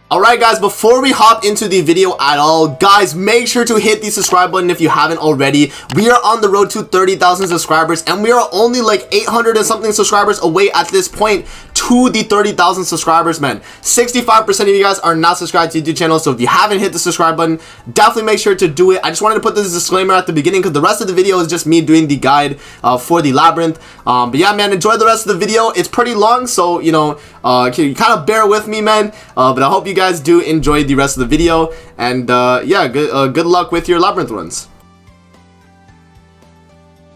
Alright guys, before we hop into the video at all, guys, make sure to hit the subscribe button if you haven't already. We are on the road to 30,000 subscribers and we are only like 800 and something subscribers away at this point to the 30,000 subscribers, man. 65% of you guys are not subscribed to the YouTube channel, so if you haven't hit the subscribe button, definitely make sure to do it. I just wanted to put this disclaimer at the beginning because the rest of the video is just me doing the guide for the Labyrinth. But yeah, man, enjoy the rest of the video. It's pretty long, so, you know, you kind of bear with me, man. But I hope you guys do enjoy the rest of the video, and yeah, good luck with your Labyrinth runs.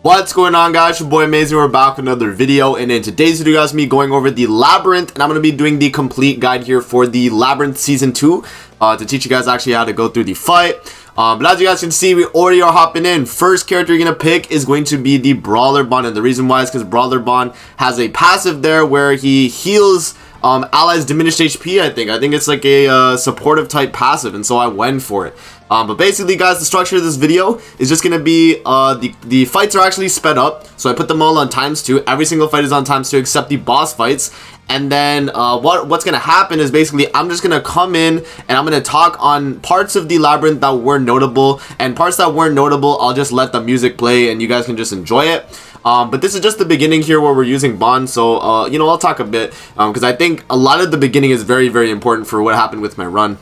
What's going on, guys? Your boy Amazing. We're back with another video, and in today's video, guys, me going over the Labyrinth, and I'm going to be doing the complete guide here for the Labyrinth Season 2 to teach you guys actually how to go through the fight. But as you guys can see, we already are hopping in. First character you're going to pick is going to be the Brawler Bond, and the reason why is because Brawler Bond has a passive there where he heals allies diminished HP. I think it's like a supportive type passive, and so I went for it. But basically, guys, the structure of this video is just gonna be the fights are actually sped up, so I put them all on ×2. Every single fight is on ×2 except the boss fights. And then what's gonna happen is basically I'm just gonna come in and I'm gonna talk on parts of the Labyrinth that were notable, and parts that weren't notable I'll just let the music play and you guys can just enjoy it. But this is just the beginning here where we're using Bond, so you know, I'll talk a bit because I think a lot of the beginning is very, very important for what happened with my run.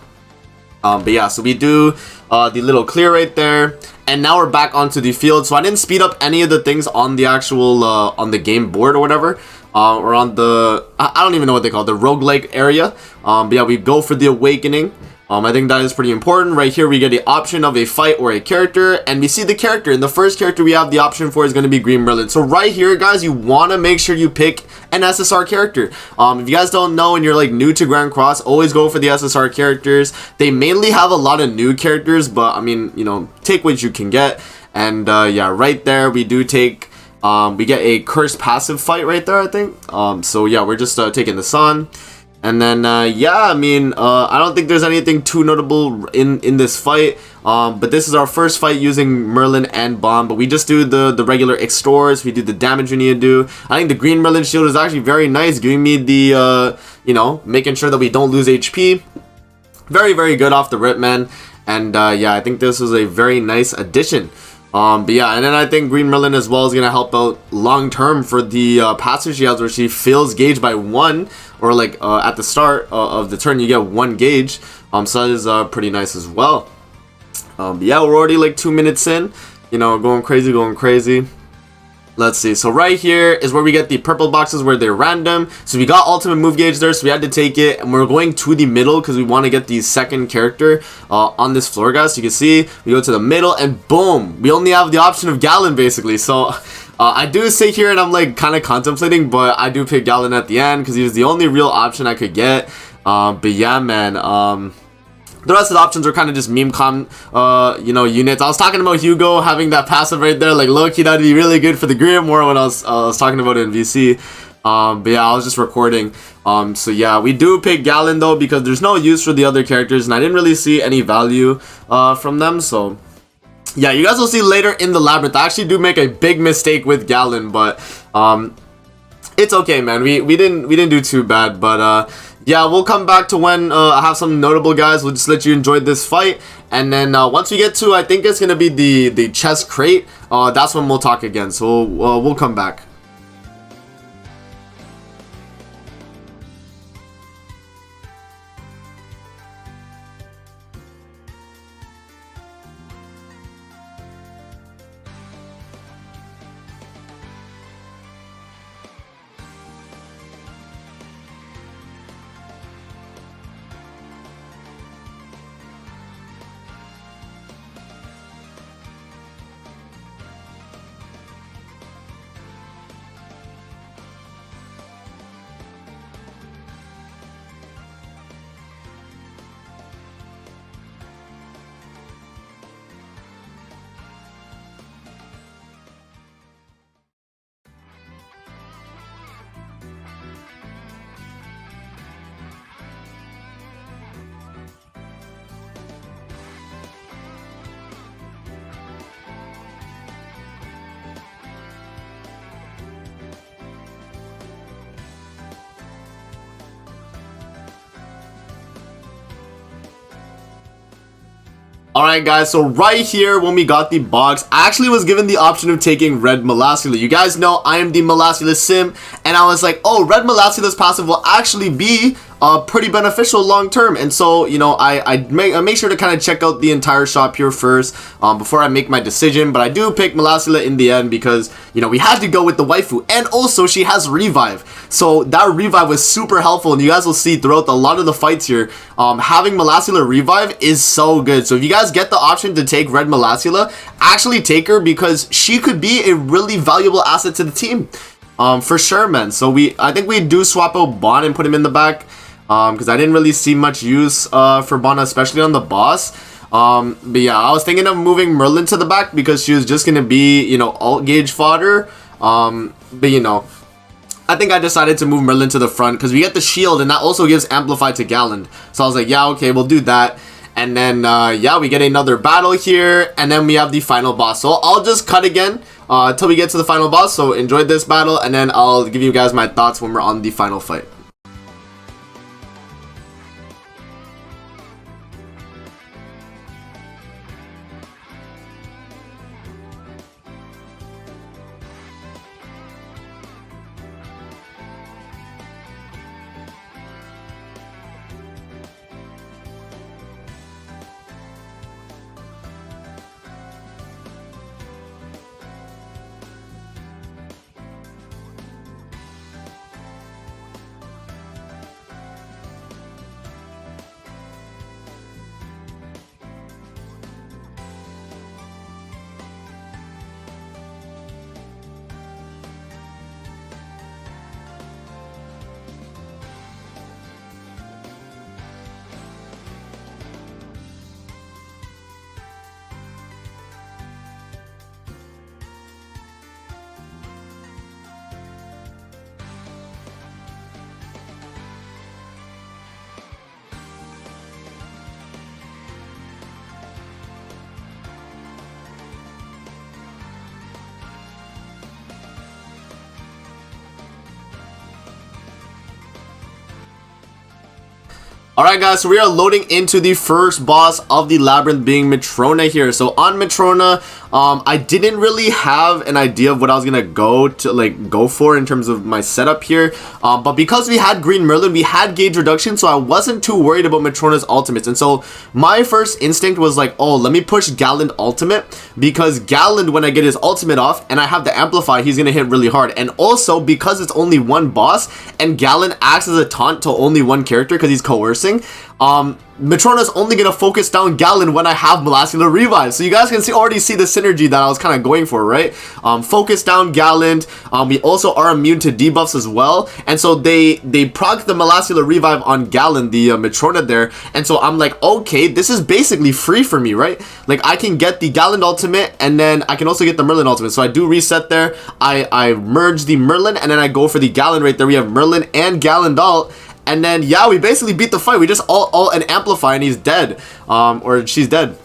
But yeah, so we do the little clear right there, and now we're back onto the field. So I didn't speed up any of the things on the actual on the game board or whatever, or on the I don't even know what they call it, the roguelike area. But yeah, we go for the awakening. I think that is pretty important. Right here we get the option of a fight or a character, and we see the character, and the first character we have the option for is going to be Green Merlin. So right here, guys, you want to make sure you pick an SSR character. If you guys don't know and you're like new to Grand Cross, always go for the SSR characters. They mainly have a lot of new characters, but I mean, you know, take what you can get. And yeah, right there we do take we get a cursed passive fight right there, I think. So yeah, we're just taking the sun. And then yeah, I mean, I don't think there's anything too notable in this fight, but this is our first fight using Merlin and Bomb. But we just do the regular extors. We do the damage we need to do. I think the Green Merlin shield is actually very nice, giving me the you know, making sure that we don't lose HP. Very, very good off the rip, man. And yeah, I think this was a very nice addition. But yeah, and then I think Green Merlin as well is going to help out long term for the passive she has, where she fills gauge by 1, or like at the start of the turn you get 1 gauge. So that is pretty nice as well. But yeah, we're already like 2 minutes in, you know, going crazy. Let's see, so right here is where we get the purple boxes where they're random. So we got ultimate move gauge there, so we had to take it, and we're going to the middle because we want to get the second character on this floor, guys. So you can see we go to the middle, and boom, we only have the option of Gallon basically. So I do sit here and I'm like kind of contemplating, but I do pick Gallon at the end because he was the only real option I could get. But yeah, man, the rest of the options are kind of just meme you know, units. I was talking about Hugo having that passive right there, like low-key that'd be really good for the Grimoire when I was talking about it in VC. But yeah, I was just recording. So yeah, we do pick Gallon though because there's no use for the other characters, and I didn't really see any value from them. So yeah, you guys will see later in the Labyrinth I actually do make a big mistake with Gallon, but it's okay, man. We didn't do too bad, but yeah, we'll come back to when I have some notable guys. We'll just let you enjoy this fight, and then once we get to, I think it's gonna be the chest crate, that's when we'll talk again. So we'll come back. Alright guys, so right here when we got the box, I actually was given the option of taking Red Molasula. You guys know I am the Molasula sim, and I was like, oh, Red Molasula's passive will actually be pretty beneficial long term. And so, you know, I make sure to kind of check out the entire shop here first before I make my decision. But I do pick Molasula in the end because, you know, we had to go with the waifu, and also she has revive. So that revive was super helpful, and you guys will see throughout a lot of the fights here, having Molasula revive is so good. So if you guys get the option to take Red Molasula, actually take her because she could be a really valuable asset to the team. For sure, man. So I think we do swap out Bon and put him in the back. Because I didn't really see much use for Bon, especially on the boss. But yeah, I was thinking of moving Merlin to the back because she was just going to be, you know, alt gauge fodder. But you know, I think I decided to move Merlin to the front because we get the shield, and that also gives Amplify to Galland. So I was like, yeah, okay, we'll do that. And then, yeah, we get another battle here, and then we have the final boss. So I'll just cut again until we get to the final boss. So enjoy this battle, and then I'll give you guys my thoughts when we're on the final fight. Alright guys, so we are loading into the first boss of the Labyrinth, being Matrona here. So on Matrona, I didn't really have an idea of what I was gonna go for in terms of my setup here. But because we had Green Merlin, we had gauge reduction, so I wasn't too worried about Matrona's ultimates. And so my first instinct was like, oh, let me push Galland ultimate, because Galland, when I get his ultimate off and I have the Amplify, he's gonna hit really hard. And also because it's only one boss and Galland acts as a taunt to only one character because he's coercing, Matrona's only gonna focus down Galland when I have Molasula revive. So you guys can already see the synergy that I was kind of going for, right? Focus down Galland. We also are immune to debuffs as well, and so they proc the Molasula revive on Galland, the Matrona there. And so I'm like, okay, this is basically free for me, right? Like I can get the Galland ultimate, and then I can also get the Merlin ultimate. So I do reset there. I merge the Merlin, and then I go for the Galland right there. We have Merlin and Galland ult. And then, yeah, we basically beat the fight. We just all an Amplify and he's dead. Or she's dead.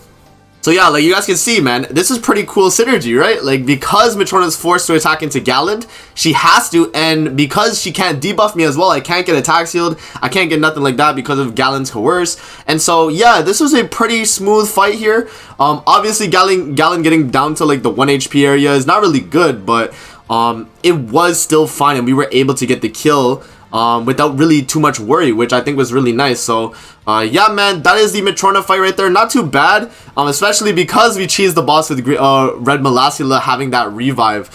So yeah, like you guys can see, man, this is pretty cool synergy, right? Like because Matrona's forced to attack into Galland, she has to, and because she can't debuff me as well, I can't get attack shield, I can't get nothing like that because of Galland's coerce. And so yeah, this was a pretty smooth fight here. Obviously Galland getting down to like the 1 HP area is not really good, but it was still fine, and we were able to get the kill without really too much worry, which I think was really nice. So yeah, man, that is the Matrona fight right there. Not too bad, especially because we cheesed the boss with Red Molasula having that revive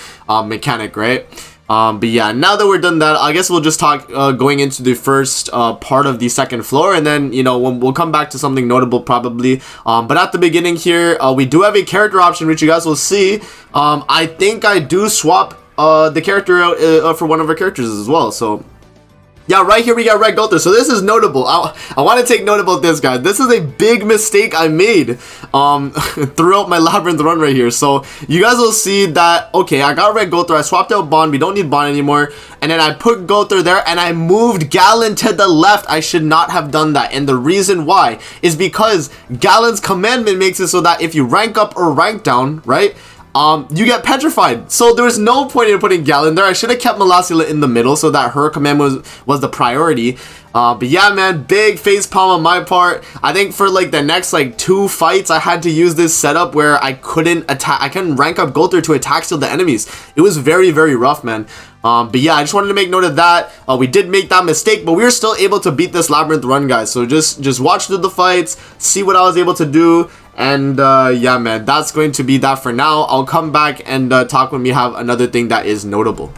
mechanic, right? But yeah, now that we're done that, I guess we'll just talk going into the first part of the second floor, and then, you know, we'll come back to something notable probably. But at the beginning here, we do have a character option, which you guys will see. I think I do swap the character out for one of our characters as well. So yeah, right here we got Red Gulther. So this is notable. I want to take note about this, guys. This is a big mistake I made throughout my Labyrinth run right here. So you guys will see that, okay, I got Red Gulther. I swapped out Bond. We don't need Bond anymore. And then I put Gulther there, and I moved Galland to the left. I should not have done that. And the reason why is because Galland's commandment makes it so that if you rank up or rank down, right, you get petrified. So there was no point in putting Gallon there. I should have kept Melasila in the middle so that her command was the priority. But yeah, man, big face palm on my part. I think for like the next like 2 fights, I had to use this setup where I couldn't rank up Gulter to attack still the enemies. It was very, very rough, man. But yeah, I just wanted to make note of that. We did make that mistake, but we were still able to beat this Labyrinth run, guys. So just watch through the fights, see what I was able to do. And yeah, man, that's going to be that for now. I'll come back and talk when we have another thing that is notable.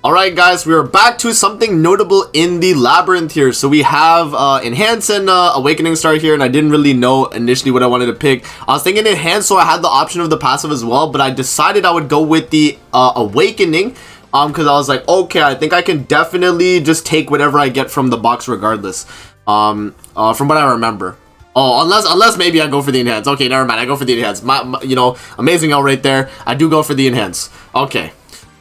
Alright guys, we are back to something notable in the Labyrinth here. So we have Enhance and Awakening Star here, and I didn't really know initially what I wanted to pick. I was thinking Enhance, so I had the option of the passive as well, but I decided I would go with the Awakening, because I was like, okay, I think I can definitely just take whatever I get from the box regardless, from what I remember. Oh, unless maybe I go for the enhance. Okay, never mind. I go for the enhance. You know, amazing L right there. I do go for the enhance. Okay.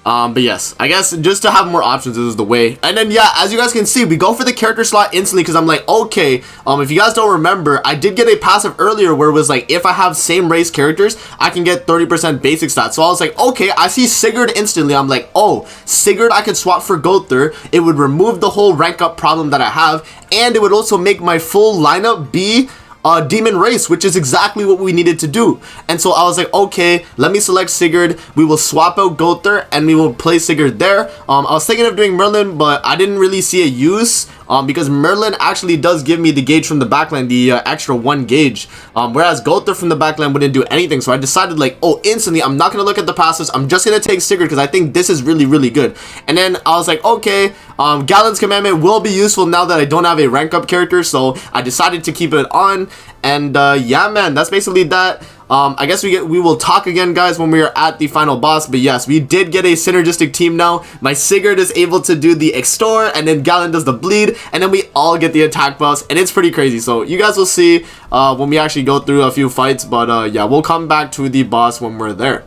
But yes, I guess just to have more options is the way. And then yeah, as you guys can see, we go for the character slot instantly because I'm like, okay, if you guys don't remember, I did get a passive earlier where it was like, if I have same race characters, I can get 30% basic stats. So I was like, okay, I see Sigurd instantly. I'm like, oh, Sigurd I could swap for Gother. It would remove the whole rank up problem that I have, and it would also make my full lineup be demon race, which is exactly what we needed to do. And so I was like, okay, let me select Sigurd. We will swap out Gother and we will play Sigurd there. I was thinking of doing Merlin, but I didn't really see a use because Merlin actually does give me the gauge from the backline, the extra 1 gauge, whereas Gother from the backline wouldn't do anything. So I decided like, oh, instantly I'm not gonna look at the passives, I'm just gonna take Sigurd because I think this is really good. And then I was like, okay, Galen's commandment will be useful now that I don't have a rank up character, so I decided to keep it on. And yeah, man, that's basically that. I guess we will talk again, guys, when we are at the final boss. But yes, we did get a synergistic team now. My Sigurd is able to do the extort, and then Galen does the bleed, and then we all get the attack buffs, and it's pretty crazy. So you guys will see when we actually go through a few fights. But yeah, we'll come back to the boss when we're there.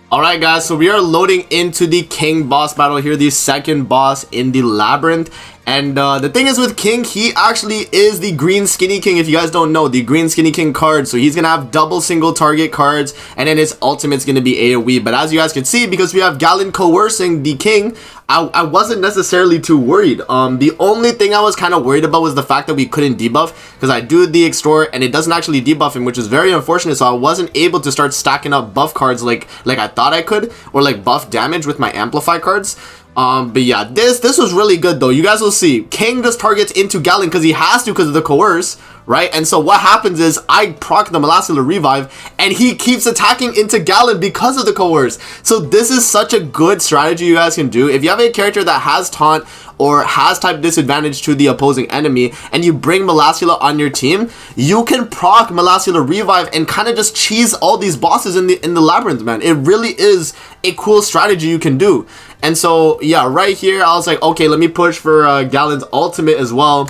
Alright guys, so we are loading into the King boss battle here, the second boss in the Labyrinth. And the thing is with King, he actually is the green skinny king. If you guys don't know, the green skinny king card, so he's gonna have double single target cards, and then his ultimate's gonna be AoE. But as you guys can see, because we have Galen coercing the king, I wasn't necessarily too worried. The only thing I was kind of worried about was the fact that we couldn't debuff, because I do the extort and it doesn't actually debuff him, which is very unfortunate. So I wasn't able to start stacking up buff cards like I thought I could, or like buff damage with my amplify cards. But yeah, this was really good though. You guys will see, King just targets into Galen because he has to, because of the coerce, right? And so what happens is I proc the molecular revive and he keeps attacking into Galen because of the coerce. So this is such a good strategy you guys can do. If you have a character that has taunt or has type disadvantage to the opposing enemy and you bring Molasula on your team, you can proc molecular revive and kind of just cheese all these bosses in the Labyrinth, man. It really is a cool strategy you can do. And so yeah, right here I was like, okay, let me push for Galen's ultimate as well.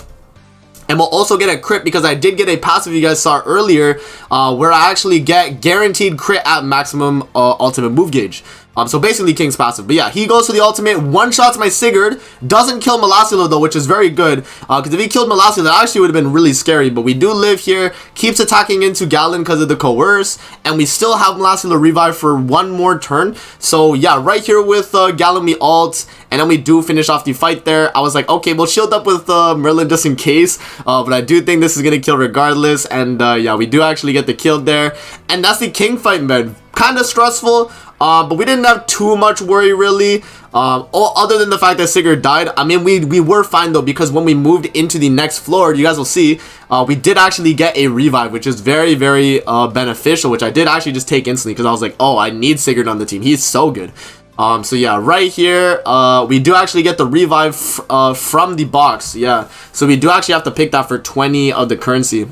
And we'll also get a crit because I did get a passive you guys saw earlier where I actually get guaranteed crit at maximum ultimate move gauge. So basically King's passive. But yeah, he goes for the ultimate, one-shots my Sigurd, doesn't kill Molasula though, which is very good. Because if he killed Molasula, that actually would have been really scary. But we do live here, keeps attacking into Galen because of the coerce, and we still have Molasula revive for one more turn. So yeah, right here with Galen we ult, and then we do finish off the fight there. I was like, okay, we'll shield up with Merlin just in case. But I do think this is going to kill regardless. And yeah, we do actually get the kill there. And that's the King fight, man. Kind of stressful. But we didn't have too much worry really, other than the fact that Sigurd died. I mean, we were fine though, because when we moved into the next floor, you guys will see, we did actually get a revive, which is very beneficial, which I did actually just take instantly because I was like, oh, I need Sigurd on the team. He's so good. So yeah, right here, we do actually get the revive from the box. Yeah, so we do actually have to pick that for 20 of the currency.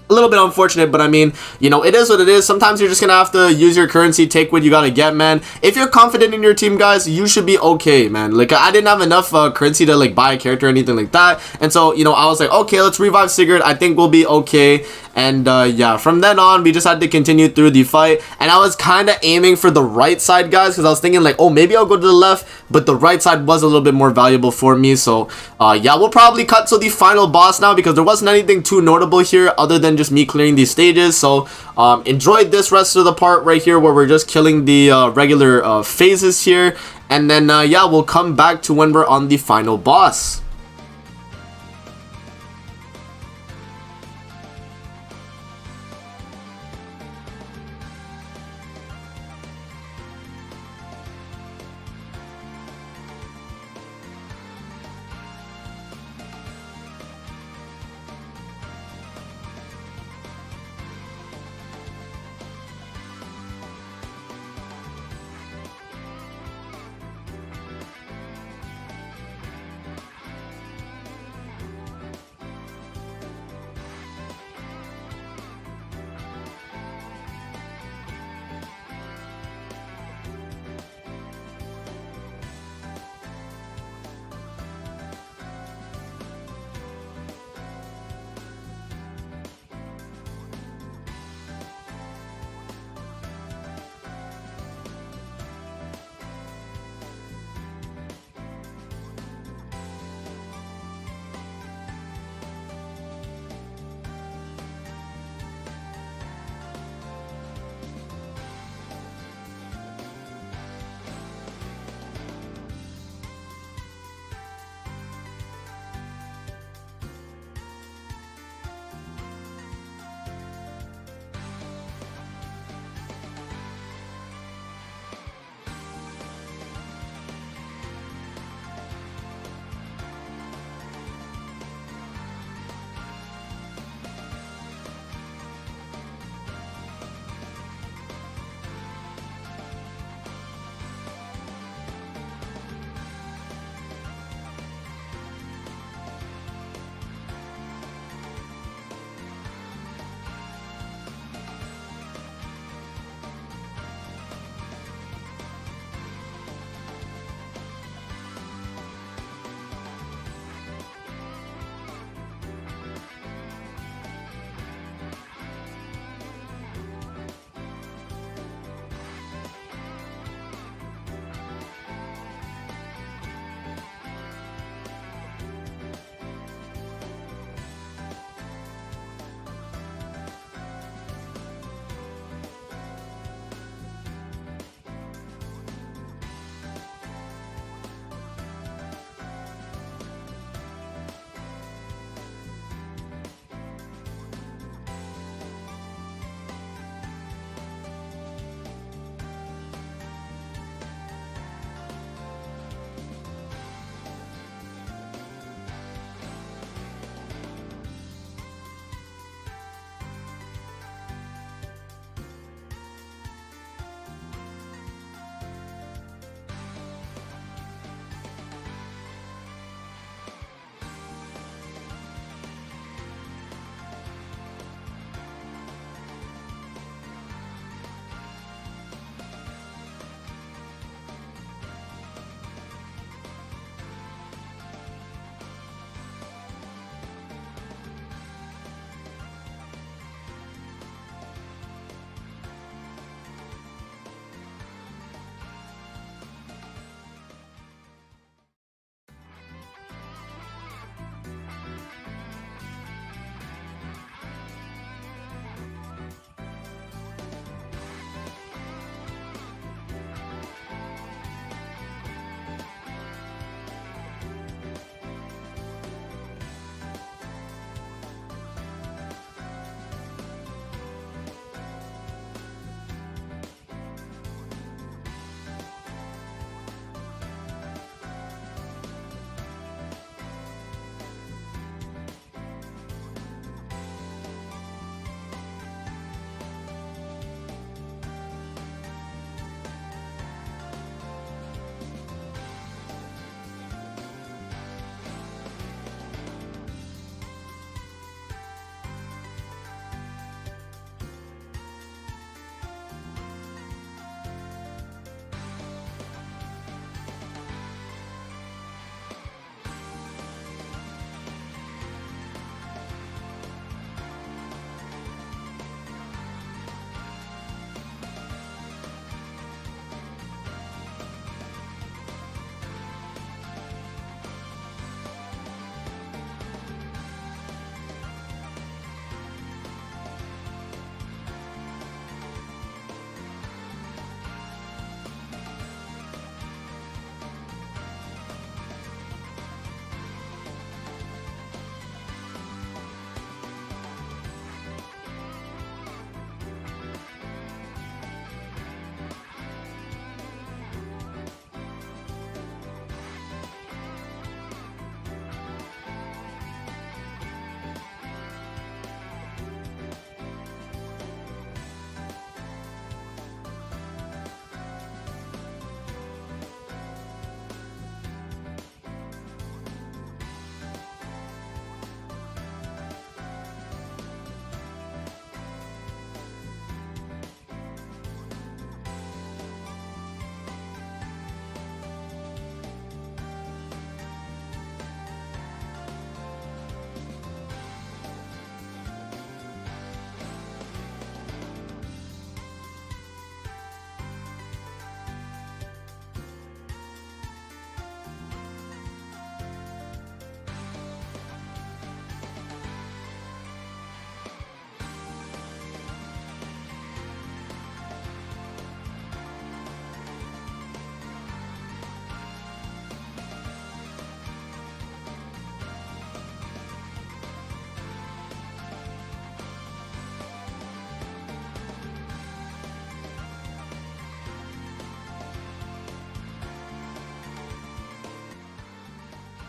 A little bit unfortunate, but I mean, you know, it is what it is. Sometimes you're just gonna have to use your currency, take what you gotta get, man. If you're confident in your team, guys, you should be okay, man. Like, I didn't have enough currency to like buy a character or anything like that, and so, you know, I was like, okay, let's revive Sigurd. I think we'll be okay. And yeah, from then on, we just had to continue through the fight. And I was kind of aiming for the right side, guys, because I was thinking like, oh, maybe I'll go to the left, but the right side was a little bit more valuable for me. So yeah, we'll probably cut to the final boss now, because there wasn't anything too notable here other than just me clearing these stages. So enjoyed this rest of the part right here where we're just killing the regular phases here. And then yeah, we'll come back to when we're on the final boss.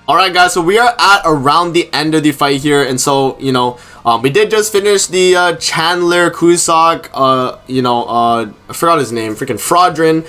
Alright guys, so we are at around the end of the fight here, and so, you know, we did just finish the Chandler, Cusack, I forgot his name, freaking Fraudrin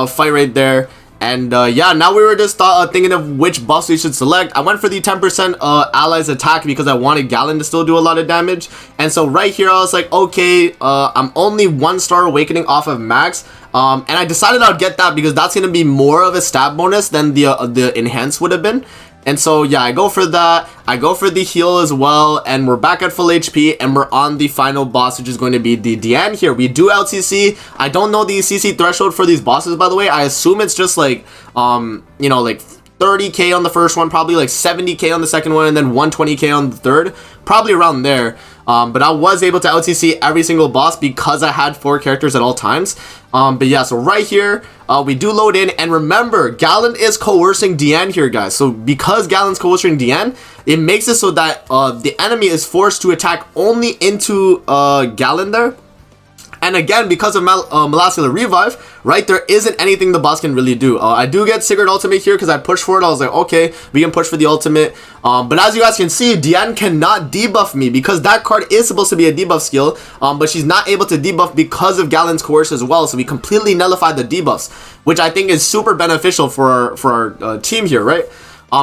fight right there. And yeah, now we were just thinking of which buffs we should select. I went for the 10% allies attack because I wanted Galen to still do a lot of damage. And so right here I was like, okay, I'm only 1 star awakening off of max. And I decided I'd get that because that's going to be more of a stab bonus than the enhance would have been. And so yeah, I go for that. I go for the heal as well, and we're back at full HP, and we're on the final boss, which is going to be the Diane here. We do LCC. I don't know the CC threshold for these bosses, by the way. I assume it's just like like 30k on the first one, probably like 70k on the second one, and then 120k on the third, probably around there. But I was able to LCC every single boss because I had 4 characters at all times. But yeah, so right here, we do load in, and remember, Galen is coercing Diane here, guys. So because Galen's coercing Diane, it makes it so that the enemy is forced to attack only into Galen there. And again, because of Molecular Revive, right, there isn't anything the boss can really do. I do get Sigurd Ultimate here because I pushed for it. I was like, okay, we can push for the ultimate. But as you guys can see, Diane cannot debuff me because that card is supposed to be a debuff skill. But she's not able to debuff because of Galen's Coerce as well. So we completely nullified the debuffs, which I think is super beneficial for our team here, right?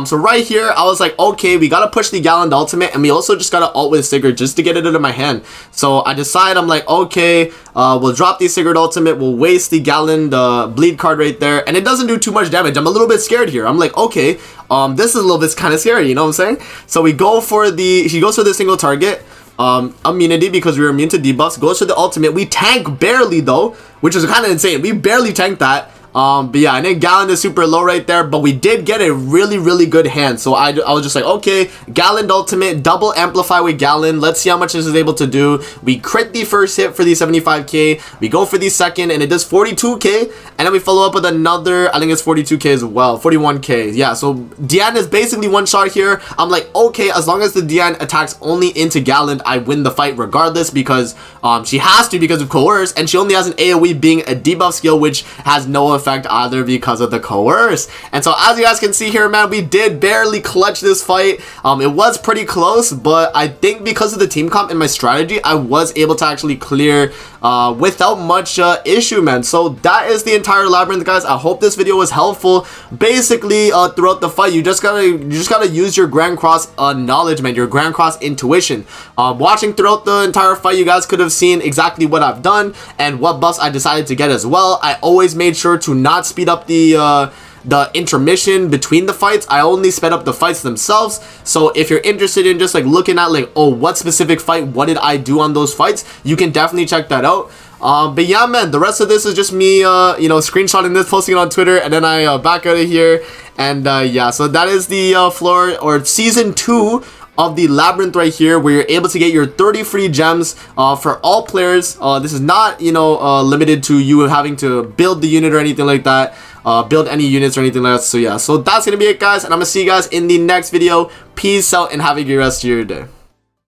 So right here, I was like, okay, we gotta push the Galen ultimate, and we also just gotta ult with Sigurd just to get it out of my hand. So I decide, I'm like, okay, we'll drop the Sigurd ultimate, we'll waste the Galen bleed card right there, and it doesn't do too much damage. I'm a little bit scared here. I'm like, okay, this is a little bit kind of scary, you know what I'm saying? So we go for she goes for the single target immunity because we were immune to debuffs, goes for the ultimate. We tank barely though, which is kind of insane. We barely tanked that. But yeah, I think Galen is super low right there, but we did get a really good hand. So I was just like, okay, Galen ultimate, double amplify with Galen. Let's see how much this is able to do. We crit the first hit for the 75k. We go for the second, and it does 42k. And then we follow up with another, I think it's 42k as well, 41k. Yeah, so Diane is basically one shot here. I'm like, okay, as long as the Diane attacks only into Galen, I win the fight regardless because she has to because of Coerce, and she only has an AoE being a debuff skill, which has no effect either because of the Coerce. And so as you guys can see here, man, we did barely clutch this fight. It was pretty close, but I think because of the team comp and my strategy, I was able to actually clear without much issue, man. So that is the entire Labyrinth, guys. I hope this video was helpful. Basically, throughout the fight, you just gotta use your Grand Cross knowledge, man, your Grand Cross intuition. Watching throughout the entire fight, you guys could have seen exactly what I've done and what buffs I decided to get as well. I always made sure to not speed up the intermission between the fights. I only sped up the fights themselves. So if you're interested in just like looking at like, oh, what specific fight, what did I do on those fights, you can definitely check that out. But yeah, man, the rest of this is just me screenshotting this, posting it on Twitter, and then I back out of here. And yeah, so that is the floor or season 2 of the Labyrinth right here, where you're able to get your 30 free gems for all players. This is not, limited to you having to build the unit or anything like that, build any units or anything like that. So yeah, so that's gonna be it, guys, and I'm gonna see you guys in the next video. Peace out and have a great rest of your day.